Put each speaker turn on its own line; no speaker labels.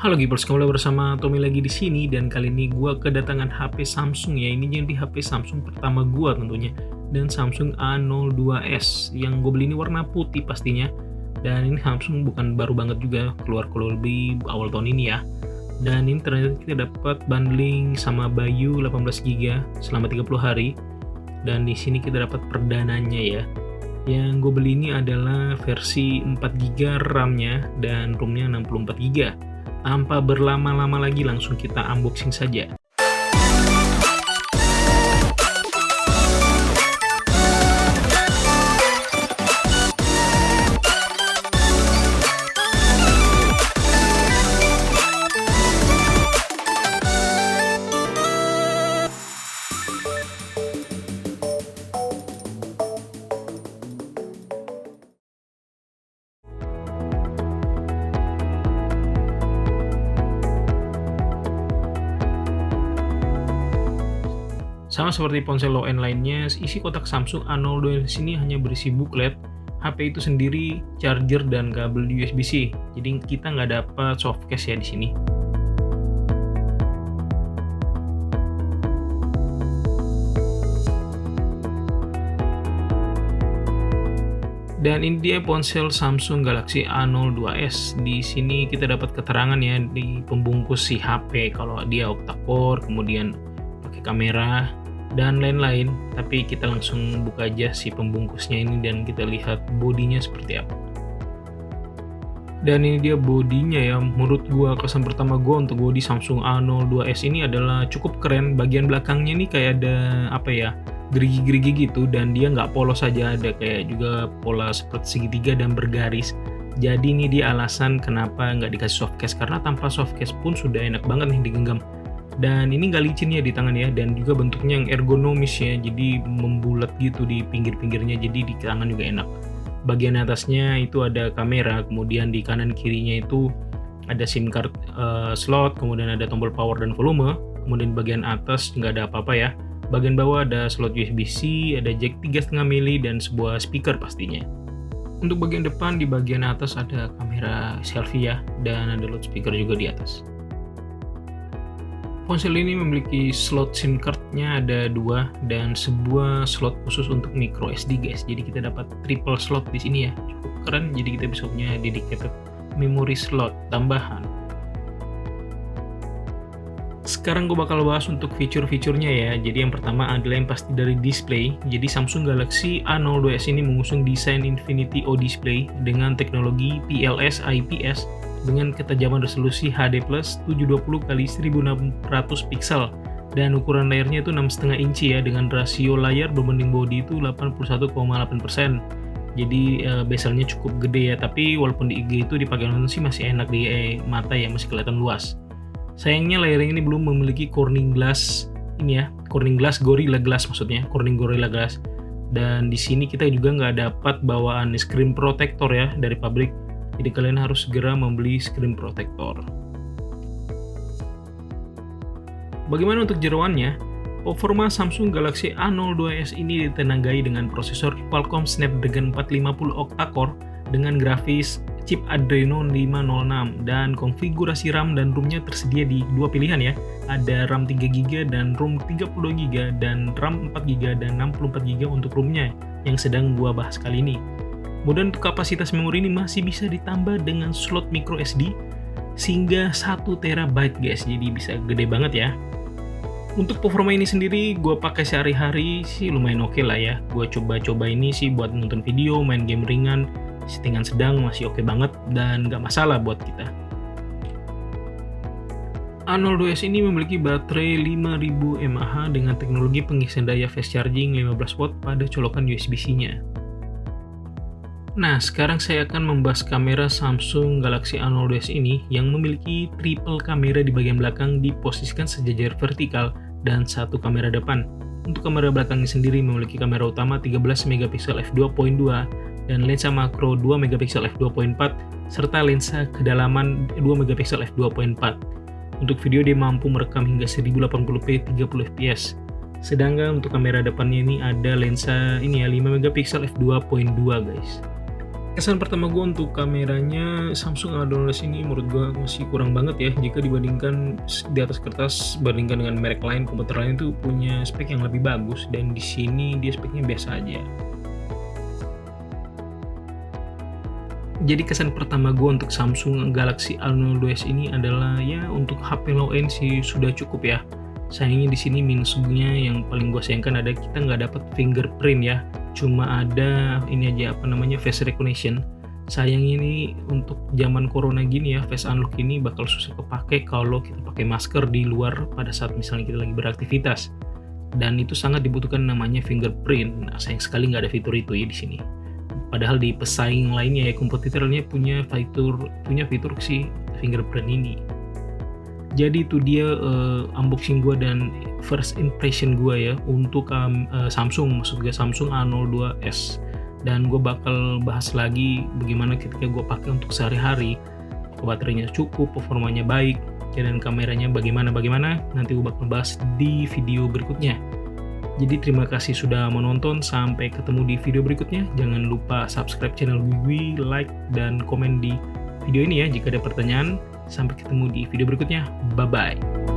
Halo Gibers, kembali bersama Tommy lagi di sini dan kali ini gua kedatangan HP Samsung ya. Ini jadi HP Samsung pertama gua tentunya, dan Samsung A02s yang gue beli ini warna putih pastinya. Dan ini Samsung bukan baru banget juga, keluar lebih awal tahun ini ya. Dan ini ternyata kita dapat bundling sama Bayu 18GB selama 30 hari. Dan di sini kita dapat perdananya ya. Yang gue beli ini adalah versi 4GB RAM-nya dan ROM-nya 64GB. Tanpa berlama-lama lagi langsung kita unboxing saja. Sama seperti ponsel low-end lainnya, isi kotak Samsung A02s ini hanya berisi booklet, HP itu sendiri, charger, dan kabel USB-C. Jadi kita nggak dapat softcase ya di sini. Dan ini dia ponsel Samsung Galaxy A02s. Di sini kita dapat keterangan ya di pembungkus si HP kalau dia octa-core, kemudian pakai kamera dan lain-lain. Tapi kita langsung buka aja si pembungkusnya ini dan kita lihat bodinya seperti apa. Dan ini dia bodinya ya. Menurut gua kesan pertama gua untuk bodi Samsung A02s ini adalah cukup keren. Bagian belakangnya nih kayak ada apa ya, gerigi-gerigi gitu, dan dia nggak polos saja, ada kayak juga pola seperti segitiga dan bergaris. Jadi ini dia alasan kenapa nggak dikasih softcase, karena tanpa softcase pun sudah enak banget nih digenggam. Dan ini nggak licin ya di tangan ya, dan juga bentuknya yang ergonomis ya, jadi membulat gitu di pinggir-pinggirnya, jadi di tangan juga enak. Bagian atasnya itu ada kamera, kemudian di kanan kirinya itu ada SIM card slot, kemudian ada tombol power dan volume, kemudian bagian atas nggak ada apa-apa ya. Bagian bawah ada slot USB-C, ada jack 3,5 mili dan sebuah speaker pastinya. Untuk bagian depan, di bagian atas ada kamera selfie ya, dan ada loudspeaker juga di atas. Ponsel ini memiliki slot SIM card-nya ada 2 dan sebuah slot khusus untuk micro SD guys. Jadi kita dapat triple slot di sini ya. Cukup keren, jadi kita bisa punya dedicated memory slot tambahan. Sekarang gue bakal bahas untuk fitur-fiturnya ya. Jadi yang pertama adalah yang pasti dari display. Jadi Samsung Galaxy A02s ini mengusung desain Infinity O Display dengan teknologi PLS IPS dengan ketajaman resolusi HD+ 720x1600 pixel dan ukuran layarnya itu 6,5 inci ya, dengan rasio layar berbanding bodi itu 81,8%. Jadi bezelnya cukup gede ya, tapi walaupun di IG itu dipakai nonton sih masih enak di mata ya, masih kelihatan luas. Sayangnya layar ini belum memiliki Corning Glass ini ya, Corning Glass Gorilla Glass maksudnya, Corning Gorilla Glass. Dan di sini kita juga nggak dapat bawaan screen protector ya dari pabrik. Jadi kalian harus segera membeli screen protector. Bagaimana untuk jeroannya? Performa Samsung Galaxy A02s ini ditenagai dengan prosesor Qualcomm Snapdragon 450 octa-core dengan grafis chip Adreno 506, dan konfigurasi RAM dan ROM-nya tersedia di dua pilihan ya. Ada RAM 3GB dan ROM 32GB, dan RAM 4GB dan 64GB untuk ROM-nya yang sedang gua bahas kali ini. Kemudian untuk kapasitas memori ini masih bisa ditambah dengan slot micro SD sehingga 1 TB guys, jadi bisa gede banget ya. Untuk performa ini sendiri gue pakai sehari-hari sih lumayan oke lah ya. Gue coba-coba ini sih buat nonton video, main game ringan, settingan sedang masih oke banget dan gak masalah buat kita. A02s ini memiliki baterai 5000 mAh dengan teknologi pengisian daya fast charging 15W pada colokan USB-C-nya. Nah, sekarang saya akan membahas kamera Samsung Galaxy A02s ini yang memiliki triple kamera di bagian belakang diposisikan sejajar vertikal dan satu kamera depan. Untuk kamera belakangnya sendiri memiliki kamera utama 13MP f2.2 dan lensa makro 2MP f2.4 serta lensa kedalaman 2MP f2.4. Untuk video dia mampu merekam hingga 1080p 30fps. Sedangkan untuk kamera depannya ini ada lensa ini ya 5MP f2.2 guys. Kesan pertama gue untuk kameranya Samsung A12s ini menurut gue masih kurang banget ya jika dibandingkan di atas kertas bandingkan dengan merek lain, komputer lain itu punya spek yang lebih bagus, dan di sini dia speknya biasa aja. Jadi kesan pertama gue untuk Samsung Galaxy A02s ini adalah ya untuk HP low end sih sudah cukup ya. Sayangnya di sini minusnya yang paling gue sayangkan ada kita nggak dapat fingerprint ya. Cuma ada ini aja face recognition. Sayangnya ini untuk zaman corona gini ya, face unlock ini bakal susah kepake kalau kita pakai masker di luar pada saat misalnya kita lagi beraktivitas. Dan itu sangat dibutuhkan namanya fingerprint. Nah, sayang sekali nggak ada fitur itu ya di sini. Padahal di pesaing lainnya ya kompetitornya punya fitur si fingerprint ini. Jadi itu dia unboxing gue dan first impression gue ya untuk Samsung, maksud gue Samsung A02s. Dan gue bakal bahas lagi bagaimana ketika gue pakai untuk sehari-hari. Baterainya cukup, performanya baik, dan kameranya bagaimana. Nanti gue bakal bahas di video berikutnya. Jadi terima kasih sudah menonton, sampai ketemu di video berikutnya. Jangan lupa subscribe channel gue, like, dan komen di video ini ya jika ada pertanyaan. Sampai ketemu di video berikutnya. Bye-bye.